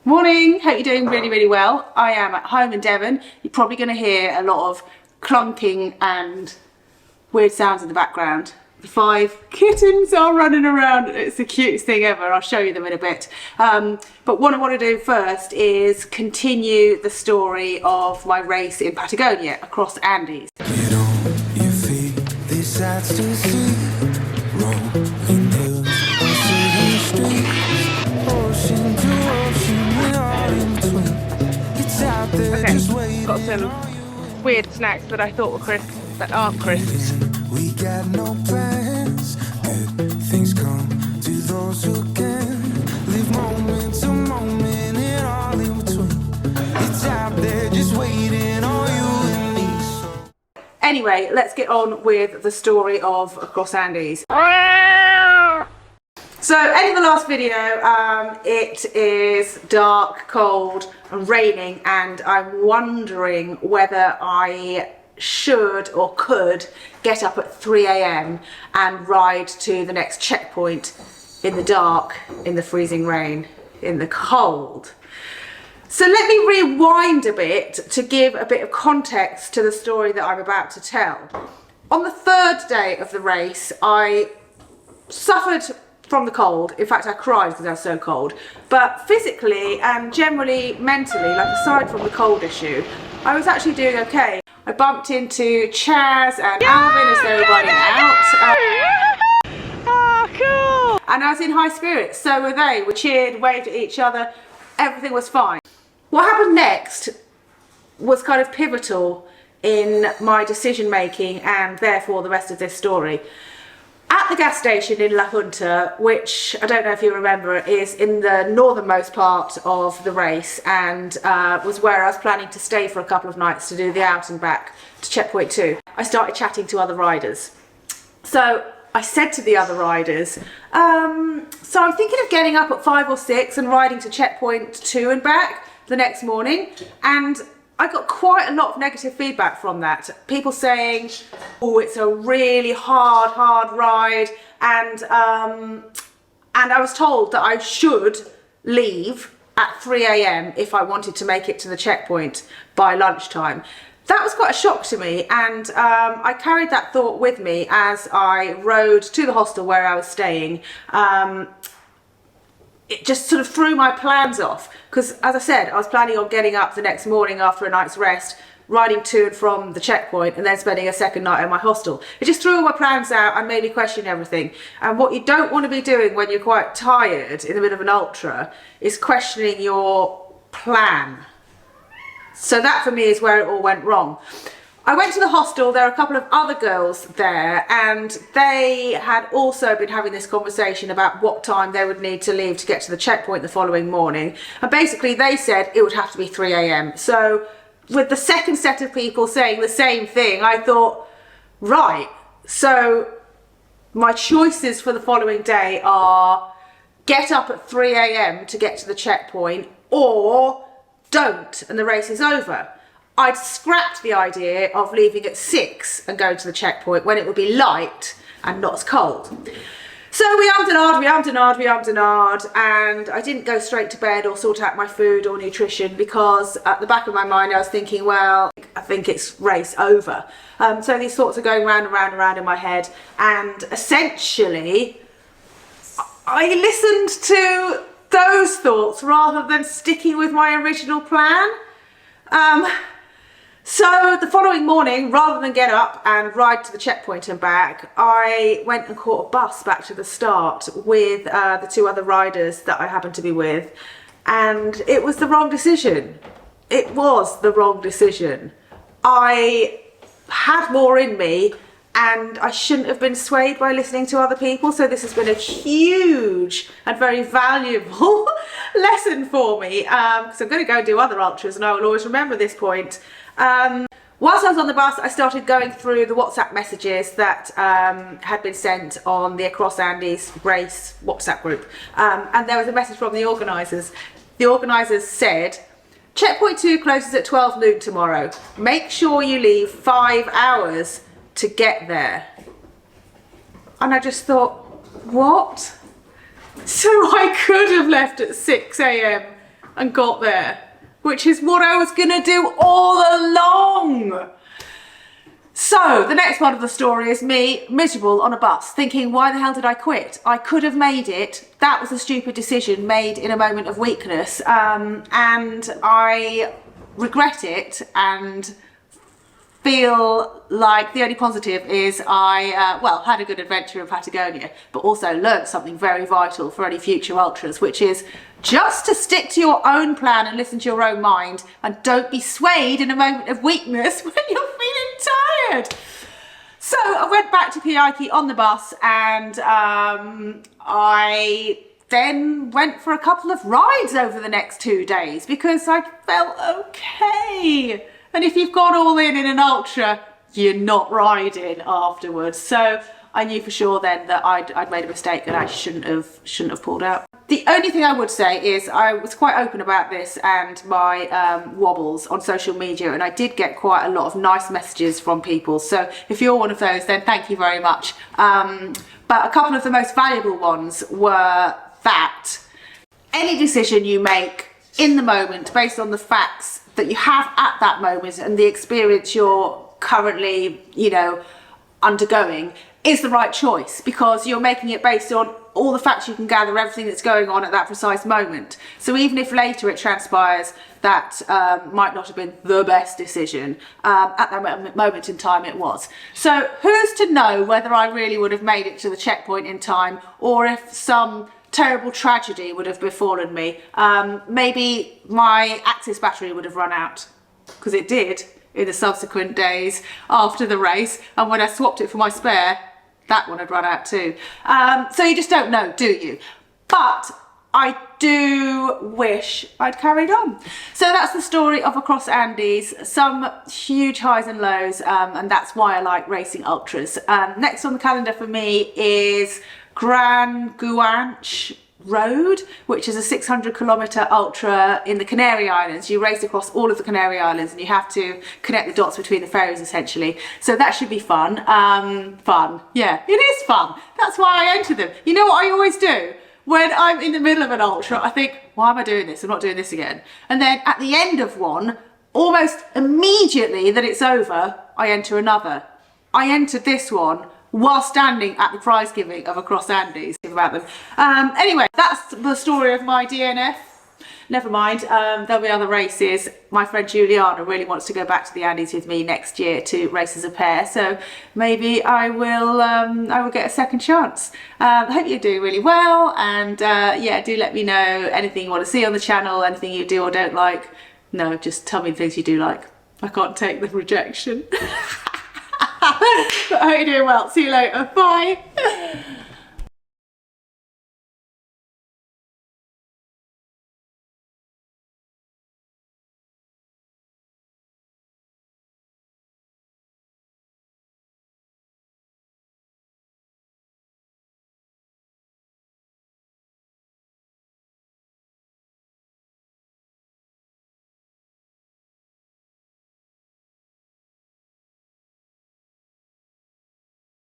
Morning, hope you're doing really well. I am at home in Devon. You're probably going to hear a lot of clunking and weird sounds in the background. The 5 kittens are running around. It's the cutest thing ever. I'll show you them in a bit. But what I want to do first is continue the story of my race in Patagonia across the Andes. Get on your feet, these sights to see. Rolling hills, city streets, ocean to ocean, and all in between. It's out there just waiting. Got some weird snacks that I thought were crisps that aren't crisps. We got no plans. Good things come to those who can. Live moment to moment and all in between. It's out there just waiting on you and me. Anyway, let's get on with the story of Across Andes. So, end of the last video, it is dark, cold and raining, and I'm wondering whether I should or could get up at 3 a.m. and ride to the next checkpoint in the dark, in the freezing rain, in the cold. So let me rewind a bit to give a bit of context to the story that I'm about to tell. On the third day of the race, I suffered from the cold. In fact, I cried because I was so cold. But physically and generally mentally, like aside from the cold issue, I was actually doing okay. I bumped into Chaz and Alvin as they were riding out. Oh, cool! And I was in high spirits, so were they. We cheered, waved at each other, everything was fine. What happened next was kind of pivotal in my decision making and therefore the rest of this story. At the gas station in La Junta, which I don't know if you remember, is in the northernmost part of the race and was where I was planning to stay for a couple of nights to do the out and back to checkpoint 2. I started chatting to other riders. So I said to the other riders, so I'm thinking of getting up at 5 or 6 and riding to checkpoint 2 and back the next morning. And I got quite a lot of negative feedback from that. People saying, oh, it's a really hard ride. And I was told that I should leave at 3 a.m. if I wanted to make it to the checkpoint by lunchtime. That was quite a shock to me, and I carried that thought with me as I rode to the hostel where I was staying. It just sort of threw my plans off because, as I said, I was planning on getting up the next morning after a night's rest, riding to and from the checkpoint and then spending a second night at my hostel. It just threw all my plans out and made me question everything. And what you don't want to be doing when you're quite tired in the middle of an ultra is questioning your plan. So that for me is where it all went wrong. I went to the hostel. There were a couple of other girls there and they had also been having this conversation about what time they would need to leave to get to the checkpoint the following morning. And basically they said it would have to be 3 a.m. So with the second set of people saying the same thing, I thought, right, so my choices for the following day are get up at 3 a.m. to get to the checkpoint or don't and the race is over. I'd scrapped the idea of leaving at 6 and going to the checkpoint when it would be light and not as cold. So we ummed and ahed, and I didn't go straight to bed or sort out my food or nutrition because at the back of my mind I was thinking, well, I think it's race over. So these thoughts are going round and round and round in my head, and essentially I listened to those thoughts rather than sticking with my original plan. So the following morning, rather than get up and ride to the checkpoint and back, I went and caught a bus back to the start with the 2 other riders that I happened to be with, and it was the wrong decision. It was the wrong decision. I had more in me and I shouldn't have been swayed by listening to other people, so this has been a huge and very valuable lesson for me because I'm going to go and do other ultras and I will always remember this point. Whilst I was on the bus, I started going through the WhatsApp messages that had been sent on the Across Andes race WhatsApp group, and there was a message from the organisers. The organisers said, checkpoint 2 closes at 12 noon tomorrow. Make sure you leave 5 hours to get there. And I just thought, what? So I could have left at 6 a.m. and got there, which is what I was gonna do all along. So the next part of the story is me miserable on a bus thinking, why the hell did I quit? I could have made it. That was a stupid decision made in a moment of weakness, and I regret it and feel like the only positive is I had a good adventure in Patagonia, but also learned something very vital for any future ultras, which is just to stick to your own plan and listen to your own mind, and don't be swayed in a moment of weakness when you're feeling tired. So I went back to Piaiki on the bus, and I then went for a couple of rides over the next 2 days because I felt okay. And if you've gone all in an ultra, you're not riding afterwards. So I knew for sure then that I'd made a mistake and I shouldn't have pulled out. The only thing I would say is I was quite open about this and my wobbles on social media, and I did get quite a lot of nice messages from people. So if you're one of those, then thank you very much. But a couple of the most valuable ones were that any decision you make in the moment based on the facts that you have at that moment and the experience you're currently, undergoing is the right choice, because you're making it based on all the facts you can gather, everything that's going on at that precise moment. So even if later it transpires that might not have been the best decision, at that moment in time it was. So who's to know whether I really would have made it to the checkpoint in time, or if some terrible tragedy would have befallen me. Maybe my Axis battery would have run out, because it did in the subsequent days after the race, and when I swapped it for my spare, that one had run out too. So you just don't know, do you? But I do wish I'd carried on. So that's the story of Across Andes, some huge highs and lows, and that's why I like racing ultras. Next on the calendar for me is Gran Guanche Road, which is a 600-kilometre ultra in the Canary Islands. You race across all of the Canary Islands and you have to connect the dots between the ferries essentially. So that should be fun. Yeah, it is fun. That's why I enter them. You know what I always do? When I'm in the middle of an ultra, I think, why am I doing this? I'm not doing this again. And then at the end of one, almost immediately that it's over, I enter another. I entered this one while standing at the prize giving of Across Andes. Think about them. Anyway, that's the story of my DNF. Never mind, there'll be other races. My friend Juliana really wants to go back to the Andes with me next year to race as a pair, so maybe I will get a second chance. I hope you do really well, and yeah, do let me know anything you want to see on the channel, anything you do or don't like. No, just tell me the things you do like. I can't take the rejection. But I hope you're doing well. See you later. Bye.